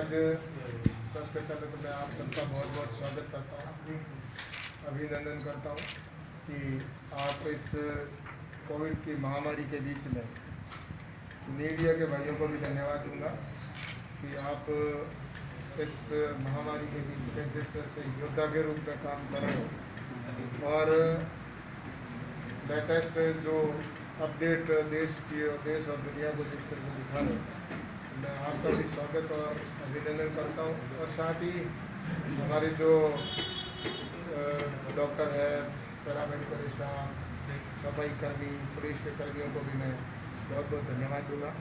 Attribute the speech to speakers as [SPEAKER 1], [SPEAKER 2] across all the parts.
[SPEAKER 1] आज सबसे पहले तो मैं आप सबका बहुत बहुत स्वागत करता हूँ, अभिनंदन करता हूँ कि आप इस कोविड की महामारी के बीच में मीडिया के भाइयों को भी धन्यवाद दूंगा कि आप इस महामारी के बीच में जिस तरह से योद्धा के रूप में काम कर रहे हो और लेटेस्ट जो अपडेट देश और दुनिया को जिस तरह से दिखा रहे हो, मैं आपका भी स्वागत और अभिनंदन करता हूँ। और साथ ही हमारे जो डॉक्टर है, पैरामेडिकल स्टाफ, सफाई कर्मी, पुलिस के कर्मियों को भी मैं बहुत बहुत धन्यवाद दूंगा।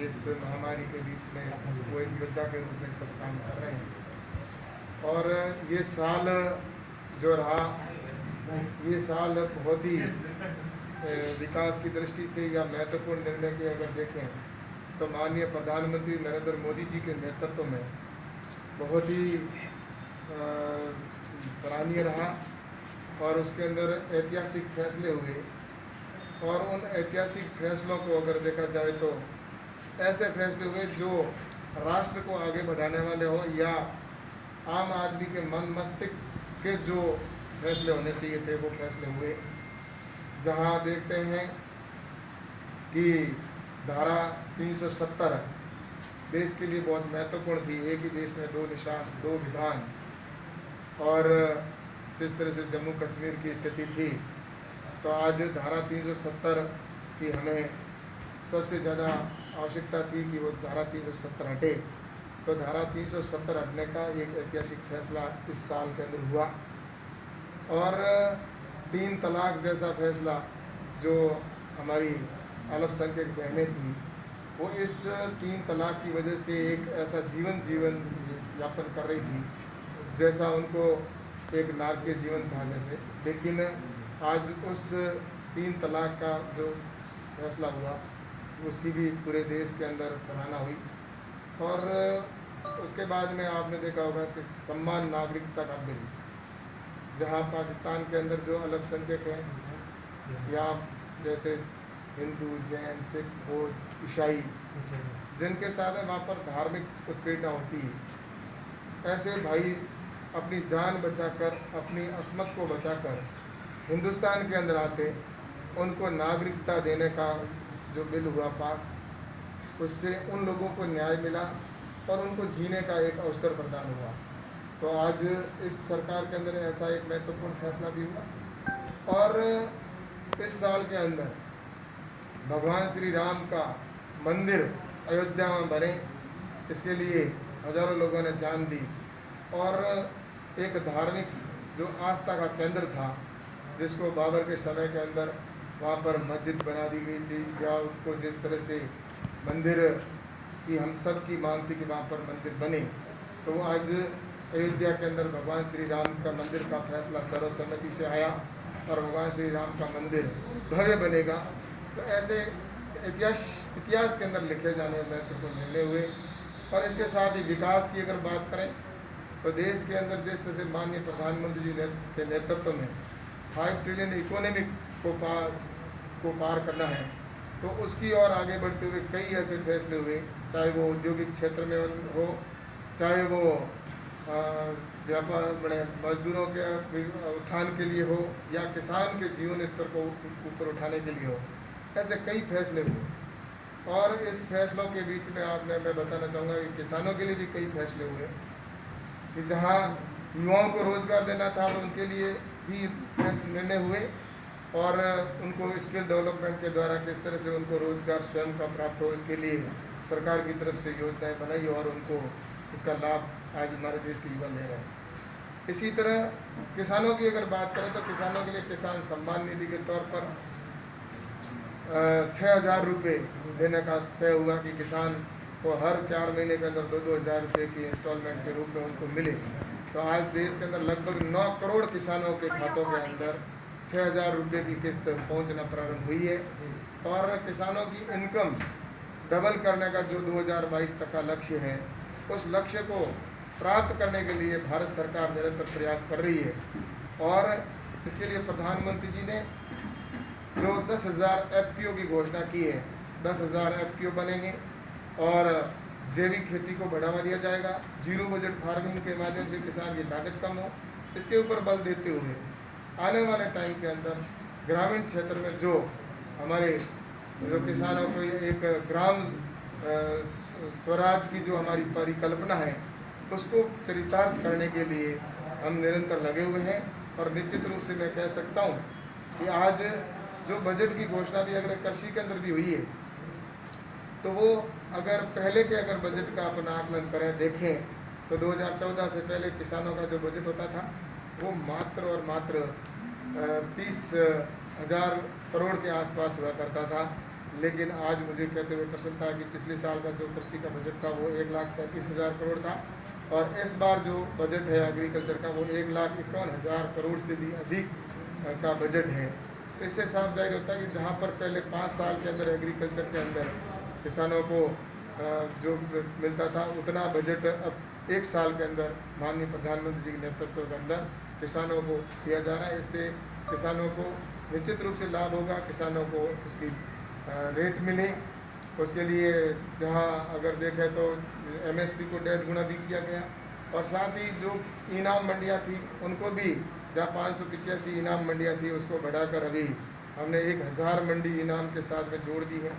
[SPEAKER 1] इस महामारी के बीच में वो एक योद्धा के रूप में सब काम कर रहे हैं। और ये साल जो रहा, ये साल बहुत ही विकास की दृष्टि से या महत्वपूर्ण निर्णय के अगर देखें तो माननीय प्रधानमंत्री नरेंद्र मोदी जी के नेतृत्व में बहुत ही सराहनीय रहा और उसके अंदर ऐतिहासिक फैसले हुए। और उन ऐतिहासिक फैसलों को अगर देखा जाए तो ऐसे फैसले हुए जो राष्ट्र को आगे बढ़ाने वाले हो या आम आदमी के मन मस्तिष्क के जो फैसले होने चाहिए थे वो फैसले हुए। जहां देखते हैं कि धारा 370 देश के लिए बहुत महत्वपूर्ण थी। एक ही देश में दो निशान, दो विधान। और जिस तरह से जम्मू कश्मीर की स्थिति थी तो आज धारा 370 की हमें सबसे ज़्यादा आवश्यकता थी कि वो धारा 370 हटे। तो धारा 370 हटने का एक ऐतिहासिक फैसला इस साल के अंदर हुआ। और 3 तलाक जैसा फैसला जो हमारी अल्पसंख्यक बहनें थी वो इस 3 तलाक की वजह से एक ऐसा जीवन यापन कर रही थी जैसा उनको एक नारकीय जीवन था जैसे। लेकिन आज उस 3 तलाक का जो फैसला हुआ उसकी भी पूरे देश के अंदर सराहना हुई। और उसके बाद में आपने देखा होगा कि सम्मान नागरिकता का बिल, जहां पाकिस्तान के अंदर जो अल्पसंख्यक हैं या जैसे हिंदू, जैन, सिख, बौद्ध, ईसाई, जिनके साथ वहाँ पर धार्मिक उत्पीड़ना होती है, ऐसे भाई अपनी जान बचाकर, अपनी अस्मत को बचाकर हिंदुस्तान के अंदर आते, उनको नागरिकता देने का जो बिल हुआ पास, उससे उन लोगों को न्याय मिला और उनको जीने का एक अवसर प्रदान हुआ। तो आज इस सरकार के अंदर ऐसा एक महत्वपूर्ण फैसला भी हुआ। और इस साल के अंदर भगवान श्री राम का मंदिर अयोध्या में बने, इसके लिए हजारों लोगों ने जान दी। और एक धार्मिक जो आस्था का केंद्र था जिसको बाबर के समय के अंदर वहाँ पर मस्जिद बना दी गई थी या उसको जिस तरह से मंदिर की हम सब की मांग थी कि वहाँ पर मंदिर बने, तो आज अयोध्या के अंदर भगवान श्री राम का मंदिर का फैसला सर्वसम्मति से आया और भगवान श्री राम का मंदिर भव्य बनेगा। तो ऐसे इतिहास के अंदर लिखे जाने वाले महत्वपूर्ण निर्णय हुए। और इसके साथ ही विकास की अगर बात करें तो देश के अंदर जिस तरह से माननीय प्रधानमंत्री जी के नेतृत्व में 5 ट्रिलियन इकोनॉमिक को पार करना है, तो उसकी ओर आगे बढ़ते हुए कई ऐसे फैसले हुए, चाहे वो औद्योगिक क्षेत्र में हो, चाहे वो व्यापार मजदूरों के उत्थान के लिए हो या किसान के जीवन स्तर को ऊपर उठाने के लिए हो। ऐसे कई फैसले हुए। और इस फैसलों के बीच में मैं बताना चाहूँगा कि किसानों के लिए भी कई फैसले हुए कि जहाँ युवाओं को रोजगार देना था तो उनके लिए भी निर्णय हुए और उनको स्किल डेवलपमेंट के द्वारा किस तरह से उनको रोजगार स्वयं का प्राप्त हो, इसके लिए सरकार की तरफ से योजनाएं बनाई और उनको इसका लाभ आज हमारे देश के युवा ले रहे हैं। इसी तरह किसानों की अगर बात करें तो किसानों के लिए किसान सम्मान निधि के तौर पर 6,000 रुपये देने का तय हुआ कि किसान को हर 4 महीने के अंदर 2-2 हज़ार रुपये की इंस्टॉलमेंट के रूप में उनको मिले। तो आज देश के अंदर लगभग 9 करोड़ किसानों के खातों के अंदर 6,000 रुपये की किस्त पहुंचना प्रारंभ हुई है। और किसानों की इनकम डबल करने का जो 2022 तक का लक्ष्य है, उस लक्ष्य को प्राप्त करने के लिए भारत सरकार निरंतर प्रयास कर रही है। और इसके लिए प्रधानमंत्री जी ने जो 10,000 FPO की घोषणा की है, 10,000 FPO बनेंगे और जैविक खेती को बढ़ावा दिया जाएगा, जीरो बजट फार्मिंग के माध्यम से किसान की लागत कम हो, इसके ऊपर बल देते हुए आने वाले टाइम के अंदर ग्रामीण क्षेत्र में जो हमारे जो किसानों को एक ग्राम स्वराज की जो हमारी परिकल्पना है उसको चरितार्थ करने के लिए हम निरंतर लगे हुए हैं। और निश्चित रूप से मैं कह सकता हूँ कि आज जो बजट की घोषणा भी अगर कृषि के अंदर भी हुई है तो वो अगर पहले के अगर बजट का अपना आकलन करें देखें तो 2014 से पहले किसानों का जो बजट होता था वो मात्र और मात्र 30,000 करोड़ के आसपास हुआ करता था। लेकिन आज मुझे कहते हुए प्रसन्नता है कि पिछले साल का जो कृषि का बजट था वो 1,37,000 करोड़ था और इस बार जो बजट है एग्रीकल्चर का वो 1,51,000 करोड़ से भी अधिक का बजट है। तो इससे साफ जाहिर होता है कि जहाँ पर पहले 5 साल के अंदर एग्रीकल्चर के अंदर किसानों को जो मिलता था उतना बजट अब 1 साल के अंदर माननीय प्रधानमंत्री जी के नेतृत्व के अंदर किसानों को दिया जा रहा है। इससे किसानों को निश्चित रूप से लाभ होगा, किसानों को उसकी रेट मिले। उसके लिए जहां अगर देखें तो MSP को 1.5 गुना भी किया गया और साथ ही जो इनाम मंडियां थी उनको भी जहां 585 इनाम मंडियां थी उसको बढ़ाकर अभी हमने 1,000 मंडी इनाम के साथ में जोड़ दी है।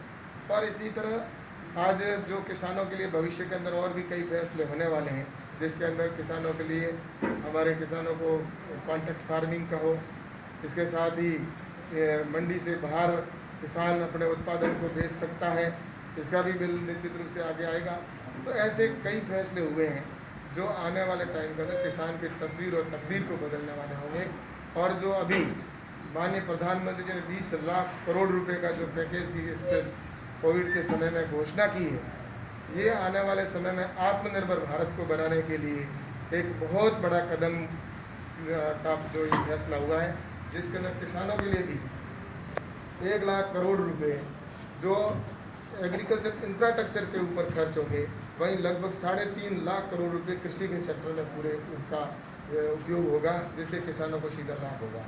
[SPEAKER 1] और इसी तरह आज जो किसानों के लिए भविष्य के अंदर और भी कई फैसले होने वाले हैं जिसके अंदर किसानों के लिए हमारे किसानों को कॉन्ट्रैक्ट फार्मिंग का हो, इसके साथ ही मंडी से बाहर किसान अपने उत्पादन को बेच सकता है, इसका भी बिल निश्चित रूप से आगे आएगा। तो ऐसे कई फैसले हुए हैं जो आने वाले टाइम के अंदर किसान की तस्वीर और तकदीर को बदलने वाले होंगे। और जो अभी माननीय प्रधानमंत्री जी ने 20 लाख करोड़ रुपए का जो पैकेज की इस कोविड के समय में घोषणा की है, ये आने वाले समय में आत्मनिर्भर भारत को बनाने के लिए एक बहुत बड़ा कदम का जो ये फैसला हुआ है, जिसके अंदर किसानों के लिए भी 1 लाख करोड़ रुपए जो एग्रीकल्चर इंफ्रास्ट्रक्चर के ऊपर खर्च होंगे, वहीं लगभग 3.5 लाख करोड़ रुपए कृषि के सेक्टर में पूरे उसका उपयोग होगा, जिससे किसानों को सीधा लाभ होगा।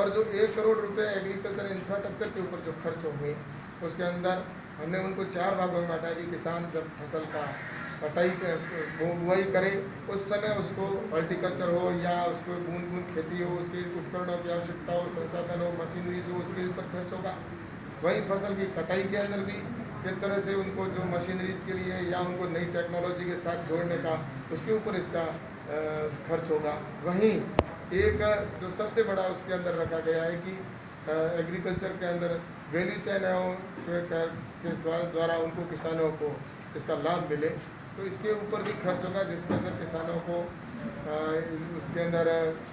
[SPEAKER 1] और जो 1 करोड़ रुपए एग्रीकल्चर इंफ्रास्ट्रक्चर के ऊपर जो खर्च होंगे उसके अंदर हमने उनको 4 भागों में बांटा कि किसान जब फसल का कटाई बुआई करे उस समय उसको हॉर्टिकल्चर हो या उसको बूंद बूंद खेती हो, उसके उपकरणों की आवश्यकता हो, संसाधन हो, मशीनरीज हो, उसके ऊपर खर्च होगा। वहीं फसल की कटाई के अंदर भी किस तरह से उनको जो मशीनरीज के लिए या उनको नई टेक्नोलॉजी के साथ जोड़ने का उसके ऊपर इसका खर्च होगा। वहीं एक जो सबसे बड़ा उसके अंदर रखा गया है कि एग्रीकल्चर के अंदर वैल्यू चेन के द्वारा उनको किसानों को इसका लाभ मिले, तो इसके ऊपर भी खर्च होगा, जिसके अंदर किसानों को उसके अंदर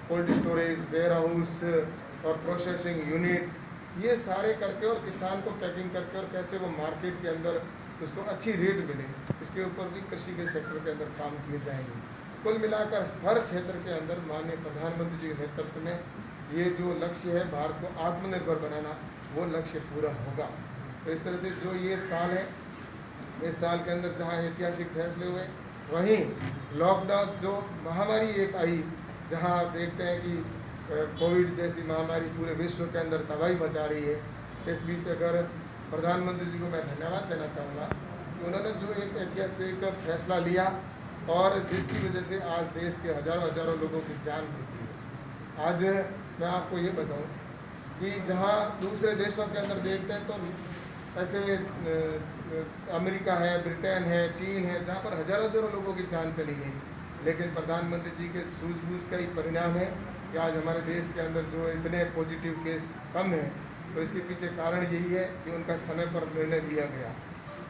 [SPEAKER 1] कोल्ड स्टोरेज, वेयर हाउस और प्रोसेसिंग यूनिट ये सारे करके और किसान को पैकिंग करके और कैसे वो मार्केट के अंदर उसको अच्छी रेट मिले, इसके ऊपर भी कृषि के सेक्टर के अंदर काम किए जाएंगे। कुल मिलाकर हर क्षेत्र के अंदर माननीय प्रधानमंत्री जी के नेतृत्व में ये जो लक्ष्य है भारत को आत्मनिर्भर बनाना, वो लक्ष्य पूरा होगा। तो इस तरह से जो ये साल है, इस साल के अंदर जहाँ ऐतिहासिक फैसले हुए, वहीं लॉकडाउन जो महामारी एक आई, जहाँ आप देखते हैं कि कोविड जैसी महामारी पूरे विश्व के अंदर तबाही मचा रही है। इस बीच अगर प्रधानमंत्री जी को मैं धन्यवाद देना चाहूँगा कि उन्होंने जो एक ऐतिहासिक फैसला लिया और जिसकी वजह से आज देश के हजारों लोगों की जान बची है। आज मैं आपको ये बताऊं कि जहां दूसरे देशों के अंदर देखते हैं तो ऐसे अमेरिका है, ब्रिटेन है, चीन है, जहां पर हजारों लोगों की जान चली गई, लेकिन प्रधानमंत्री जी के सूझबूझ का ही परिणाम है कि आज हमारे देश के अंदर जो इतने पॉजिटिव केस कम हैं। तो इसके पीछे कारण यही है कि उनका समय पर निर्णय लिया गया।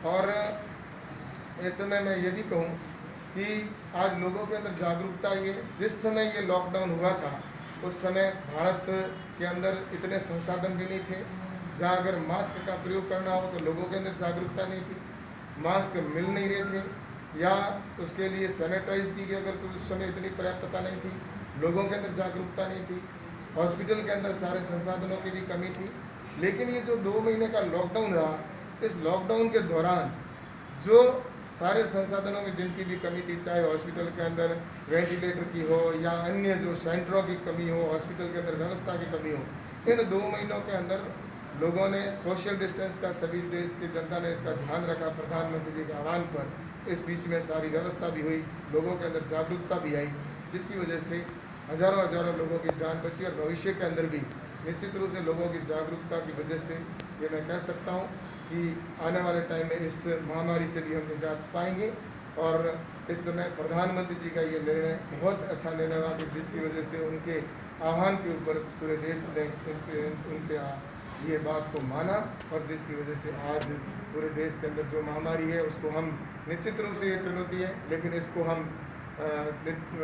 [SPEAKER 1] और इस समय मैं ये भी कहूँ कि आज लोगों के अंदर जागरूकता ये, जिस समय ये लॉकडाउन हुआ था उस समय भारत के अंदर इतने संसाधन भी नहीं थे, जहाँ अगर मास्क का प्रयोग करना हो तो लोगों के अंदर जागरूकता नहीं थी, मास्क मिल नहीं रहे थे, या उसके लिए सैनिटाइज की गई अगर उस समय इतनी पर्याप्तता नहीं थी, लोगों के अंदर जागरूकता नहीं थी, हॉस्पिटल के अंदर सारे संसाधनों की भी कमी थी। लेकिन ये जो 2 महीने का लॉकडाउन रहा, इस लॉकडाउन के दौरान जो सारे संसाधनों में जिनकी भी कमी थी, चाहे हॉस्पिटल के अंदर वेंटिलेटर की हो या अन्य जो सेंटरों की कमी हो, हॉस्पिटल के अंदर व्यवस्था की कमी हो, इन 2 महीनों के अंदर लोगों ने सोशल डिस्टेंस का, सभी देश की जनता ने इसका ध्यान रखा प्रधानमंत्री जी के आह्वान पर। इस बीच में सारी व्यवस्था भी हुई, लोगों के अंदर जागरूकता भी आई, जिसकी वजह से हज़ारों लोगों की जान बची। और भविष्य के अंदर भी निश्चित रूप से लोगों की जागरूकता की वजह से ये मैं कह सकता हूँ कि आने वाले टाइम में इस महामारी से भी हम निजात पाएंगे। और इस समय प्रधानमंत्री जी का ये निर्णय बहुत अच्छा निर्णय हुआ कि जिसकी वजह से उनके आह्वान के ऊपर पूरे देश ने उनके ये बात को माना, और जिसकी वजह से आज पूरे देश के अंदर जो महामारी है उसको हम निश्चित रूप से ये चुनौती है, लेकिन इसको हम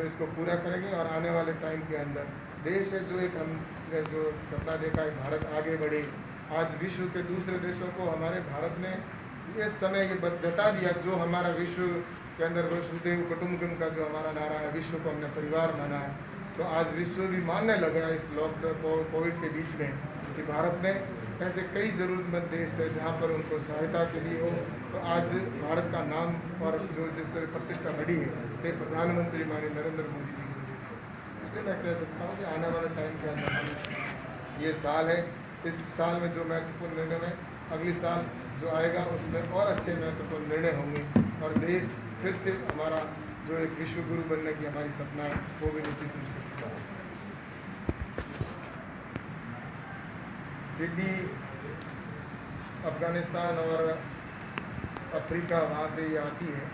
[SPEAKER 1] इसको पूरा करेंगे। और आने वाले टाइम के अंदर देश है जो एक हमने जो सपना देखा है भारत आगे बढ़े, आज विश्व के दूसरे देशों को हमारे भारत ने इस समय ये जता दिया, जो हमारा विश्व के अंदर वसुधैव कुटुंबकम का जो हमारा नारा है, विश्व को हमने परिवार माना है, तो आज विश्व भी मानने लगा इस लॉकडाउन कोविड के बीच में कि भारत ने ऐसे कई ज़रूरतमंद देश थे जहाँ पर उनको सहायता के लिए हो। तो आज भारत का नाम और जो जिस तरह प्रतिष्ठा बढ़ी है ये प्रधानमंत्री माननीय नरेंद्र मोदी जी की वजह से। इसलिए मैं कह सकता हूँ कि आने वाले टाइम के अंदर हम ये साल है, इस साल में जो महत्वपूर्ण निर्णय है, अगली साल जो आएगा उसमें और अच्छे महत्वपूर्ण निर्णय होंगे, और देश फिर से हमारा जो एक विश्व गुरु बनने की हमारी सपना है वो भी निश्चित रूप से पूरा होगा। टिड्डी अफगानिस्तान और अफ्रीका वहाँ से ये आती है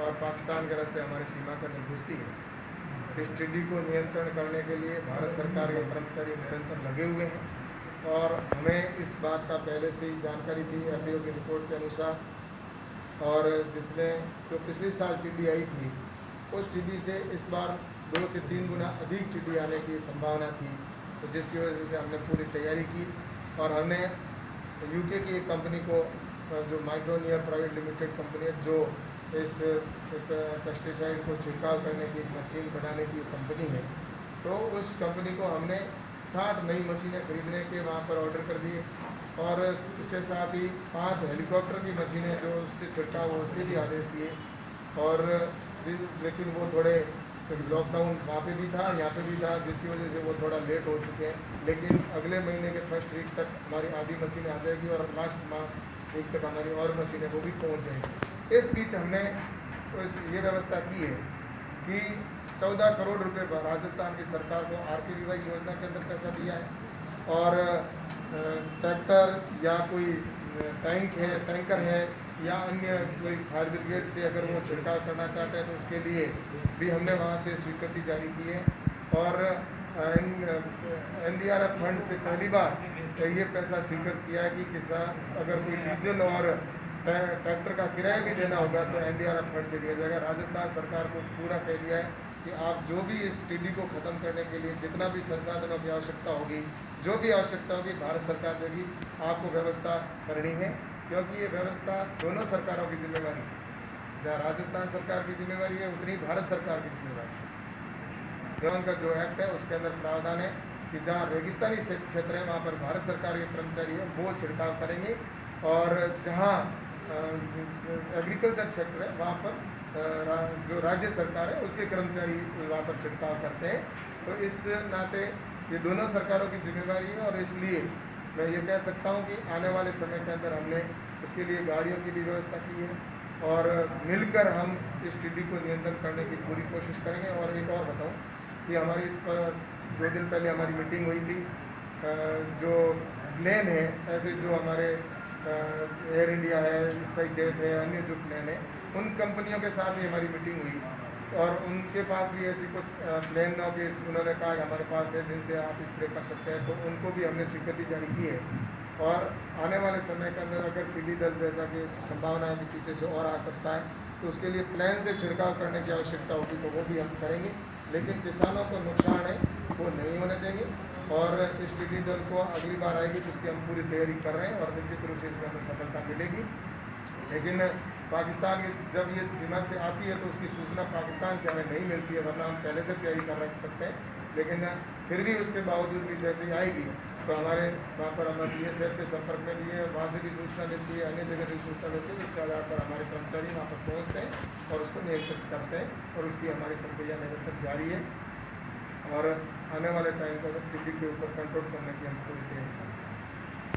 [SPEAKER 1] और पाकिस्तान के रास्ते हमारी सीमा के अंदर घुसती है। इस टिड्डी को नियंत्रण करने के लिए भारत सरकार के कर्मचारी निरंतर लगे हुए हैं, और हमें इस बात का पहले से ही जानकारी थी FAO की रिपोर्ट के अनुसार, और जिसमें जो पिछले साल टिड्डी आई थी उस टिड्डी से इस बार 2 से 3 गुना अधिक टिड्डी आने की संभावना थी। तो जिसकी वजह से हमने पूरी तैयारी की, और हमने UK की एक कंपनी को, जो माइक्रोनियर प्राइवेट लिमिटेड कंपनी है, जो इस पेस्टिसाइड को छिड़काव करने की एक मशीन बनाने की कंपनी है, तो उस कंपनी को हमने 60 नई मशीनें खरीदने के वहाँ पर ऑर्डर कर दिए, और इसके साथ ही 5 हेलीकॉप्टर की मशीनें जो उससे छिड़काव हो उसके भी आदेश दिए। और लेकिन वो थोड़े लॉकडाउन वहाँ पे भी था, यहाँ पे भी था, जिसकी वजह से वो थोड़ा लेट हो चुके हैं, लेकिन अगले महीने के फर्स्ट वीक तक हमारी आधी मशीनें आ जाएगी, और लास्ट वीक तक हमारी और मशीनें वो भी पहुँच जाएंगी। इस बीच हमने ये व्यवस्था की है कि 14 करोड़ रुपए राजस्थान की सरकार को RKVY योजना के अंदर पैसा दिया है, और ट्रैक्टर या कोई टैंकर है या अन्य कोई फायर ब्रिगेड से अगर वो छिड़काव करना चाहते हैं तो उसके लिए भी हमने वहाँ से स्वीकृति जारी की है। और NDRF फंड से पहली बार ये पैसा स्वीकृत किया है कि किसान अगर कोई डीजल और ट्रैक्टर का किराया भी देना होगा तो NDRF फंड से दिया जाएगा। राजस्थान सरकार को पूरा कह दिया है कि आप जो भी इस टिड्डी को ख़त्म करने के लिए जितना भी संसाधनों की आवश्यकता होगी, जो भी आवश्यकता होगी, भारत सरकार देगी, आपको व्यवस्था करनी है, क्योंकि ये व्यवस्था दोनों सरकारों की जिम्मेवारी है। जहाँ राजस्थान सरकार की जिम्मेवारी है उतनी भारत सरकार की जिम्मेवारी है। जवान का जो एक्ट है उसके अंदर प्रावधान है कि जहाँ रेगिस्तानी क्षेत्र है वहाँ पर भारत सरकार के कर्मचारी है वो छिड़काव करेंगे, और जहाँ एग्रीकल्चर सेक्टर है वहाँ पर जो राज्य सरकार है उसके कर्मचारी वहाँ पर छिड़काव करते हैं। तो इस नाते ये दोनों सरकारों की जिम्मेवारी है, और इसलिए मैं ये कह सकता हूँ कि आने वाले समय के अंदर हमने उसके लिए गाड़ियों की भी व्यवस्था की है, और मिलकर हम इस टिड्डी को नियंत्रण करने की पूरी कोशिश करेंगे। और एक और बताऊँ कि हमारी 2 दिन पहले हमारी मीटिंग हुई थी, जो प्लेन है ऐसे जो हमारे एयर इंडिया है, स्पाइस जेट है, अन्य जो प्लेन है उन कंपनियों के साथ ही हमारी मीटिंग हुई, और उनके पास भी ऐसी कुछ प्लेन न के उन्होंने कहा कि हमारे पास है जिनसे आप स्प्रे कर सकते हैं, तो उनको भी हमने स्वीकृति जारी की है। और आने वाले समय के अंदर अगर टिड्डी दल जैसा कि संभावना है कि पीछे से और आ सकता है तो उसके लिए प्लेन से छिड़काव करने की आवश्यकता होगी तो वो भी हम करेंगे, लेकिन किसानों को नुकसान है वो नहीं होने देंगे। और इस टिड्डी दल को अगली बार आएगी तो उसकी हम पूरी तैयारी कर रहे हैं, और निश्चित रूप से इसमें हमें सफलता मिलेगी। लेकिन पाकिस्तान की जब ये सीमा से आती है तो उसकी सूचना पाकिस्तान से हमें नहीं मिलती है, वरना हम पहले से तैयारी कर रख सकते हैं। लेकिन फिर भी उसके बावजूद भी जैसे ही आएगी तो हमारे वहाँ पर हम BSF के संपर्क में भी है, वहाँ से भी सूचना मिलती है, अन्य जगह से सूचना मिलती है, उसके आधार पर हमारे कर्मचारी वहाँ पर पहुँचते हैं और उसको नियंत्रित करते हैं, और उसकी हमारी प्रक्रिया निरंतर जारी है। और आने वाले टाइम पर टिड्डी के ऊपर कंट्रोल करने की हम पूरी तैयारी